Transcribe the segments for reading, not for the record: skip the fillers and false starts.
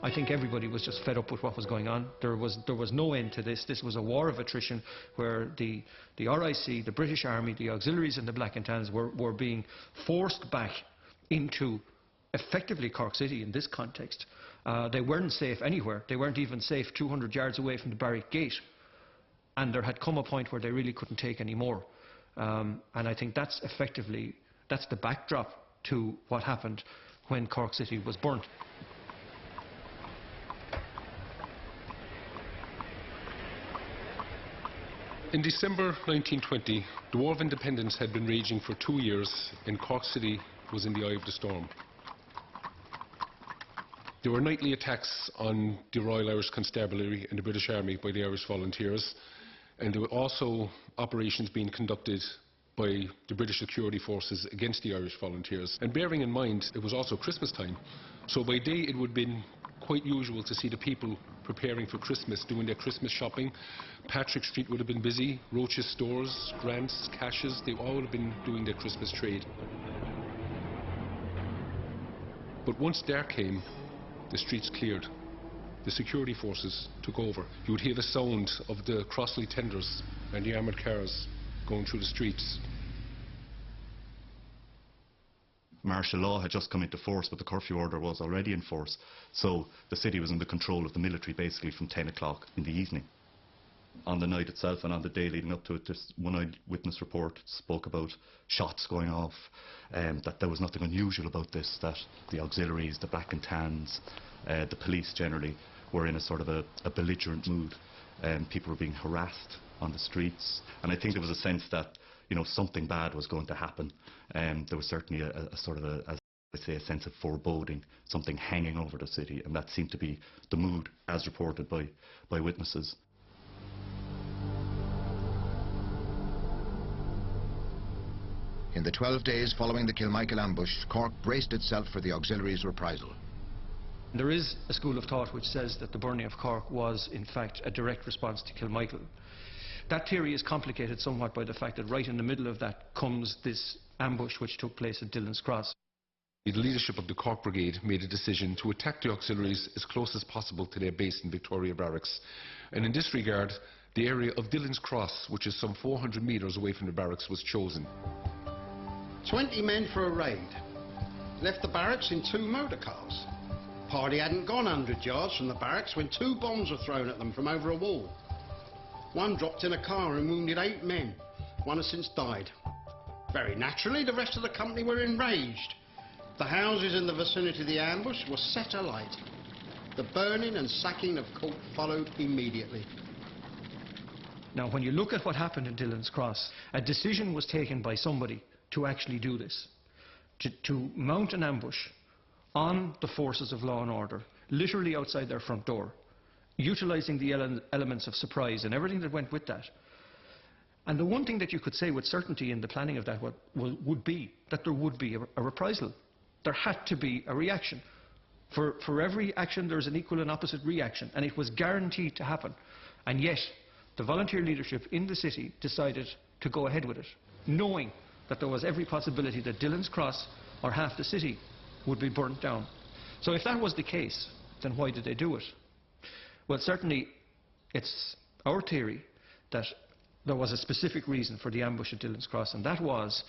I think everybody was just fed up with what was going on. There was no end to this. This was a war of attrition where the RIC, the British Army, the auxiliaries and the Black and Tans were being forced back into effectively Cork City in this context. They weren't safe anywhere. They weren't even safe 200 yards away from the barrack gate. And there had come a point where they really couldn't take any more. And I think that's the backdrop to what happened when Cork City was burnt. In December 1920, the War of Independence had been raging for 2 years and Cork City was in the eye of the storm. There were nightly attacks on the Royal Irish Constabulary and the British Army by the Irish Volunteers, and there were also operations being conducted by the British security forces against the Irish Volunteers. And bearing in mind it was also Christmas time, so by day it would have been quite usual to see the people preparing for Christmas, doing their Christmas shopping. Patrick Street would have been busy, Roach's stores, Grant's, Cash's, they all would have been doing their Christmas trade. But once dark came, the streets cleared. The security forces took over. You would hear the sound of the Crossley tenders and the armoured cars going through the streets. Martial law had just come into force, but the curfew order was already in force. So the city was under control of the military basically from 10 o'clock in the evening. On the night itself and on the day leading up to it, this one eyewitness report spoke about shots going off, that there was nothing unusual about this, that the auxiliaries, the Black and Tans, the police generally were in a sort of a belligerent mood. People were being harassed on the streets, and I think there was a sense that, you know, something bad was going to happen. There was certainly a sort of a sense of foreboding, something hanging over the city, and that seemed to be the mood as reported by witnesses. In the 12 days following the Kilmichael ambush, Cork braced itself for the auxiliaries' reprisal. There is a school of thought which says that the burning of Cork was in fact a direct response to Kilmichael. That theory is complicated somewhat by the fact that right in the middle of that comes this ambush which took place at Dillon's Cross. The leadership of the Cork Brigade made a decision to attack the auxiliaries as close as possible to their base in Victoria Barracks. And in this regard, the area of Dillon's Cross, which is some 400 metres away from the barracks, was chosen. 20 men for a raid. Left the barracks in 2 motor cars. Party hadn't gone 100 yards from the barracks when 2 bombs were thrown at them from over a wall. One dropped in a car and wounded 8 men. One has since died. Very naturally, the rest of the company were enraged. The houses in the vicinity of the ambush were set alight. The burning and sacking of Cork followed immediately. Now, when you look at what happened in Dillon's Cross, a decision was taken by somebody to actually do this, to mount an ambush on the forces of law and order, literally outside their front door, utilising the elements of surprise and everything that went with that. And the one thing that you could say with certainty in the planning of that would be that there would be a reprisal. There had to be a reaction. For every action there's an equal and opposite reaction, and it was guaranteed to happen. And yet the volunteer leadership in the city decided to go ahead with it, knowing that there was every possibility that Dillon's Cross or half the city would be burnt down. So if that was the case, then why did they do it? Well, certainly it's our theory that there was a specific reason for the ambush at Dillon's Cross, and that was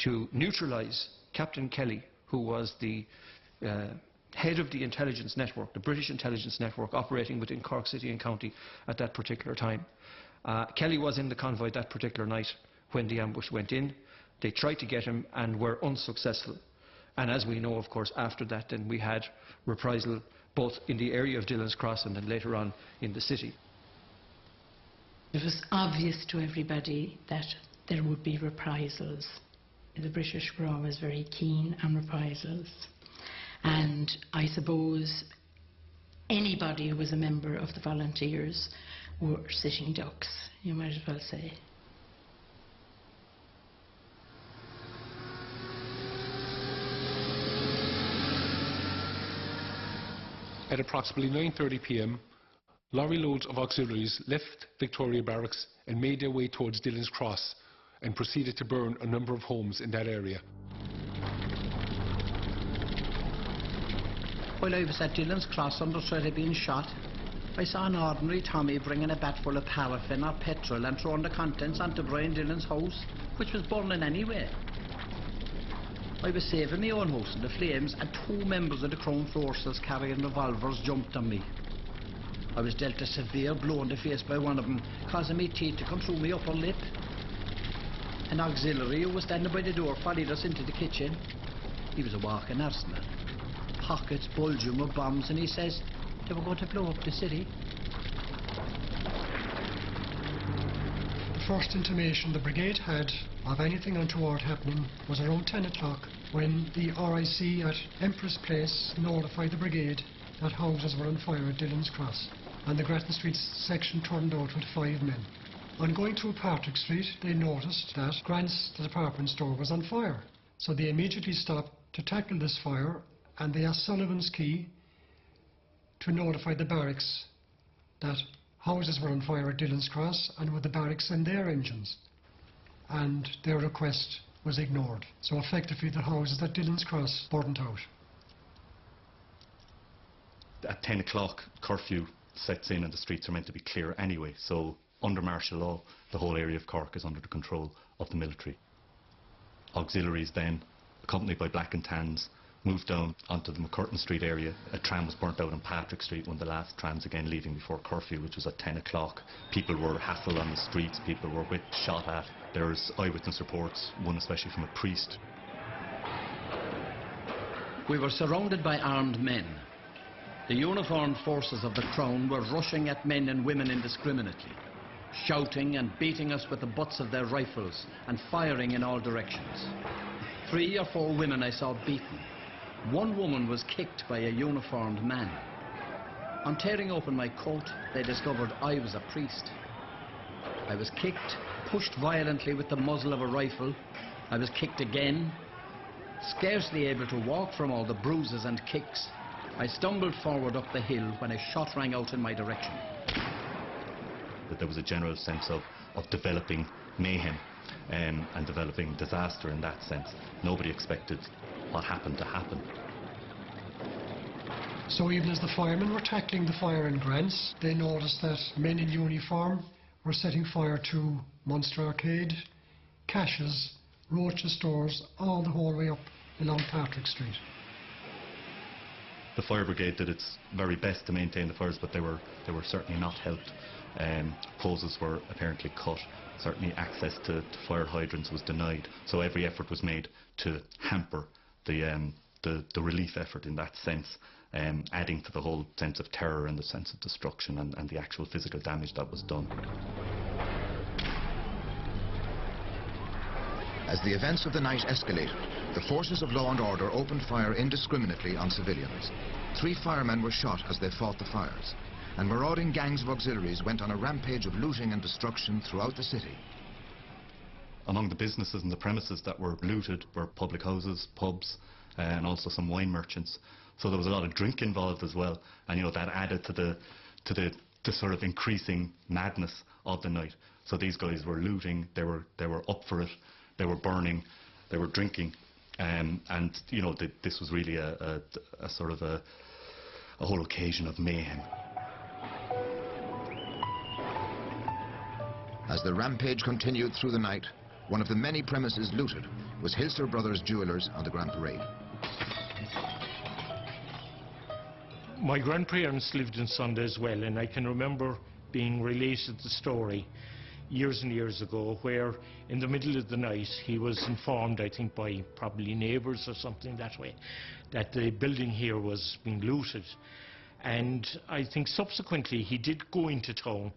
to neutralise Captain Kelly, who was the head of the intelligence network, the British intelligence network operating within Cork City and County at that particular time. Kelly was in the convoy that particular night when the ambush went in. They tried to get him and were unsuccessful. And as we know, of course, after that then we had reprisal both in the area of Dillon's Cross and then later on in the city. It was obvious to everybody that there would be reprisals. The British were always very keen on reprisals. And I suppose anybody who was a member of the volunteers were sitting ducks, you might as well say. At approximately 9:30 p.m, lorry loads of auxiliaries left Victoria Barracks and made their way towards Dillon's Cross and proceeded to burn a number of homes in that area. While I was at Dillon's Cross under threat of being shot, I saw an ordinary Tommy bringing a bat full of paraffin or petrol and throwing the contents onto Brian Dillon's house, which was burning anyway. I was saving my own house in the flames, and 2 members of the Crown Forces carrying revolvers jumped on me. I was dealt a severe blow in the face by one of them, causing me teeth to come through my upper lip. An auxiliary who was standing by the door followed us into the kitchen. He was a walking arsenal. Pockets bulging with bombs, and he says they were going to blow up the city. The first intimation the brigade had of anything untoward happening was around 10 o'clock when the RIC at Empress Place notified the brigade that houses were on fire at Dillon's Cross, and the Grattan Street section turned out with 5 men. On going through Patrick Street, they noticed that Grant's department store was on fire, so they immediately stopped to tackle this fire, and they asked Sullivan's Key to notify the barracks that houses were on fire at Dillon's Cross and would the barracks send their engines, and their request was ignored. So effectively the houses at Dillon's Cross burnt out. At 10 o'clock, curfew sets in and the streets are meant to be clear anyway, so under martial law the whole area of Cork is under the control of the military. Auxiliaries then, accompanied by Black and Tans, moved down onto the McCurtain Street area. A tram was burnt out on Patrick Street, one of the last trams again leaving before curfew, which was at 10 o'clock. People were hassled on the streets, people were whipped, shot at. There's eyewitness reports, one especially from a priest. We were surrounded by armed men. The uniformed forces of the Crown were rushing at men and women indiscriminately, shouting and beating us with the butts of their rifles and firing in all directions. 3 or 4 women I saw beaten. 1 woman was kicked by a uniformed man. On tearing open my coat, they discovered I was a priest. I was kicked, pushed violently with the muzzle of a rifle. I was kicked again. Scarcely able to walk from all the bruises and kicks, I stumbled forward up the hill when a shot rang out in my direction. That there was a general sense of developing mayhem and developing disaster in that sense. Nobody expected what happened to happen. So even as the firemen were tackling the fire in Grants, they noticed that men in uniform were setting fire to Munster Arcade, Cash's, Roach's stores, all the whole way up along Patrick Street. The fire brigade did its very best to maintain the fires, but they were certainly not helped. Hoses were apparently cut. Certainly access to fire hydrants was denied. So every effort was made to hamper the relief effort in that sense, adding to the whole sense of terror and the sense of destruction and the actual physical damage that was done. As the events of the night escalated, the forces of law and order opened fire indiscriminately on civilians. 3 firemen were shot as they fought the fires, and marauding gangs of auxiliaries went on a rampage of looting and destruction throughout the city. Among the businesses and the premises that were looted were public houses, pubs, and also some wine merchants. So there was a lot of drink involved as well, and you know that added to the sort of increasing madness of the night. So these guys were looting, they were up for it, they were burning, they were drinking, and you know this was really a sort of a whole occasion of mayhem. As the rampage continued through the night, one of the many premises looted was Hilster Brothers Jewellers on the Grand Parade. My grandparents lived in Sunday as well, and I can remember being related the story years and years ago where in the middle of the night he was informed, I think by probably neighbours or something that way, that the building here was being looted. And I think subsequently he did go into town,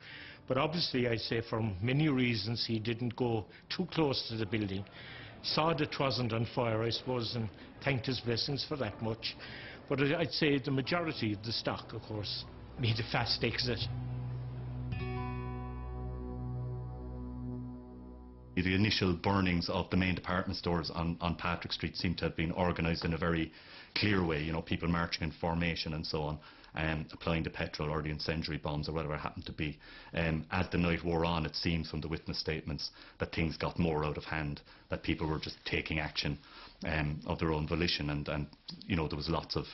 but obviously I'd say for many reasons he didn't go too close to the building. Saw that it wasn't on fire, I suppose, and thanked his blessings for that much. But I'd say the majority of the stock, of course, made a fast exit. The initial burnings of the main department stores on Patrick Street seem to have been organised in a very clear way, you know, people marching in formation and so on, applying the petrol or the incendiary bombs or whatever it happened to be. As the night wore on, it seems from the witness statements that things got more out of hand, that people were just taking action of their own volition, and you know, there was lots of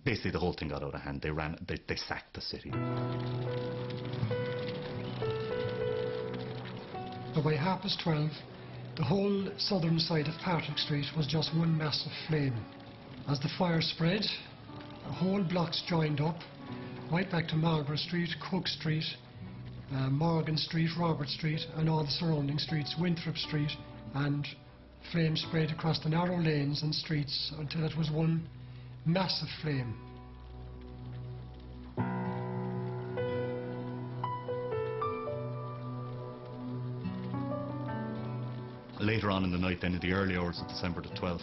Basically, the whole thing got out of hand. They sacked the city. But by 12:30, the whole southern side of Patrick Street was just one massive flame. As the fire spread, the whole blocks joined up, right back to Margaret Street, Cook Street, Morgan Street, Robert Street, and all the surrounding streets, Winthrop Street, and flames spread across the narrow lanes and streets until it was one massive flame. Later on in the night, then in the early hours of December the 12th,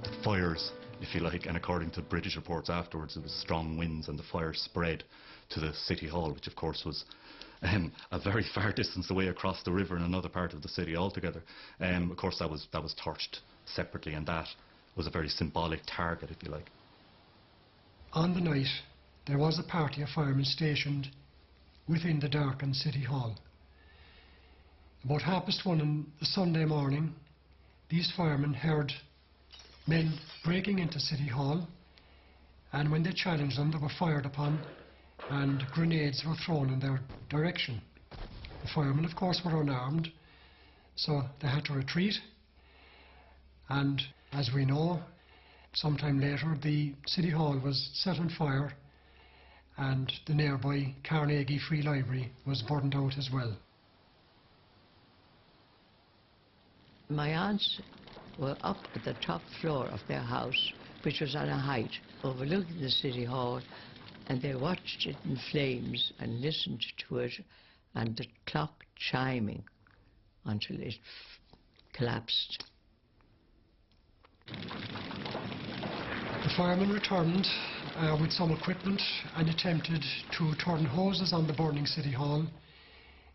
the fires, if you like, and according to British reports afterwards, it was strong winds and the fire spread to the City Hall, which of course was a very far distance away across the river in another part of the city altogether. Of course that was torched separately, and that was a very symbolic target, if you like. On the night, there was a party of firemen stationed within the darkened City Hall. About 1:30 on the Sunday morning, these firemen heard men breaking into City Hall, and when they challenged them, they were fired upon and grenades were thrown in their direction. The firemen, of course, were unarmed, so they had to retreat, and as we know, sometime later the City Hall was set on fire and the nearby Carnegie Free Library was burned out as well. My aunts were up at the top floor of their house, which was on a height overlooking the City Hall, and they watched it in flames and listened to it and the clock chiming until it collapsed. The firemen returned with some equipment and attempted to turn hoses on the burning City Hall,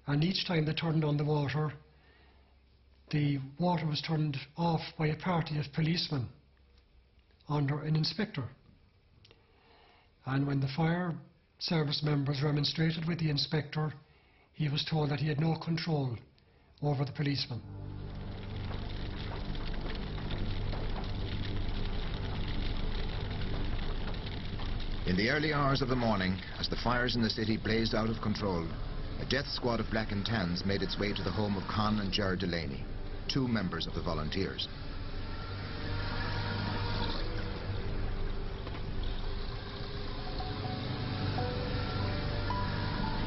and each time they turned on the water was turned off by a party of policemen under an inspector. And when the fire service members remonstrated with the inspector, he was told that he had no control over the policemen. In the early hours of the morning, as the fires in the city blazed out of control, a death squad of black and tans made its way to the home of Con and Ger Delaney, 2 members of the volunteers.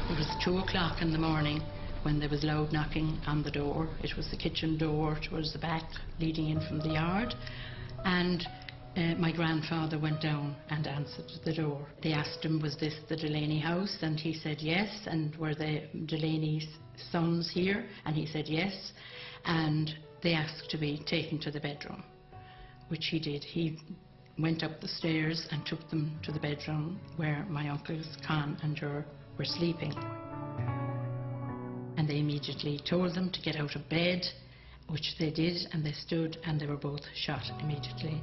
It was 2 o'clock in the morning when there was loud knocking on the door. It was the kitchen door towards the back leading in from the yard, and my grandfather went down and answered the door. They asked him, was this the Delaney house? And he said yes. And were the Delaney's sons here? And he said yes. And they asked to be taken to the bedroom, which he did. He went up the stairs and took them to the bedroom where my uncles Con and Ger were sleeping. And they immediately told them to get out of bed, which they did, and they stood, and they were both shot immediately.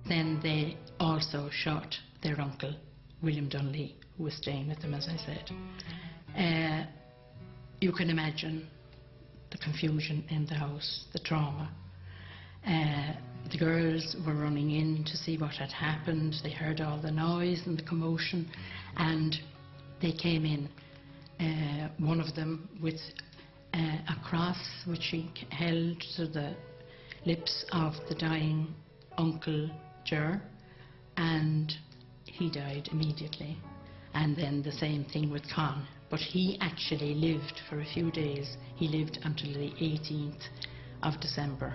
Then they also shot their uncle, William Dunley, who was staying with them, as I said. You can imagine the confusion in the house, the trauma. The girls were running in to see what had happened. They heard all the noise and the commotion, and they came in, one of them with a cross which she held to the lips of the dying Uncle Ger, and he died immediately. And then the same thing with Con, but he actually lived for a few days. He lived until the 18th of December.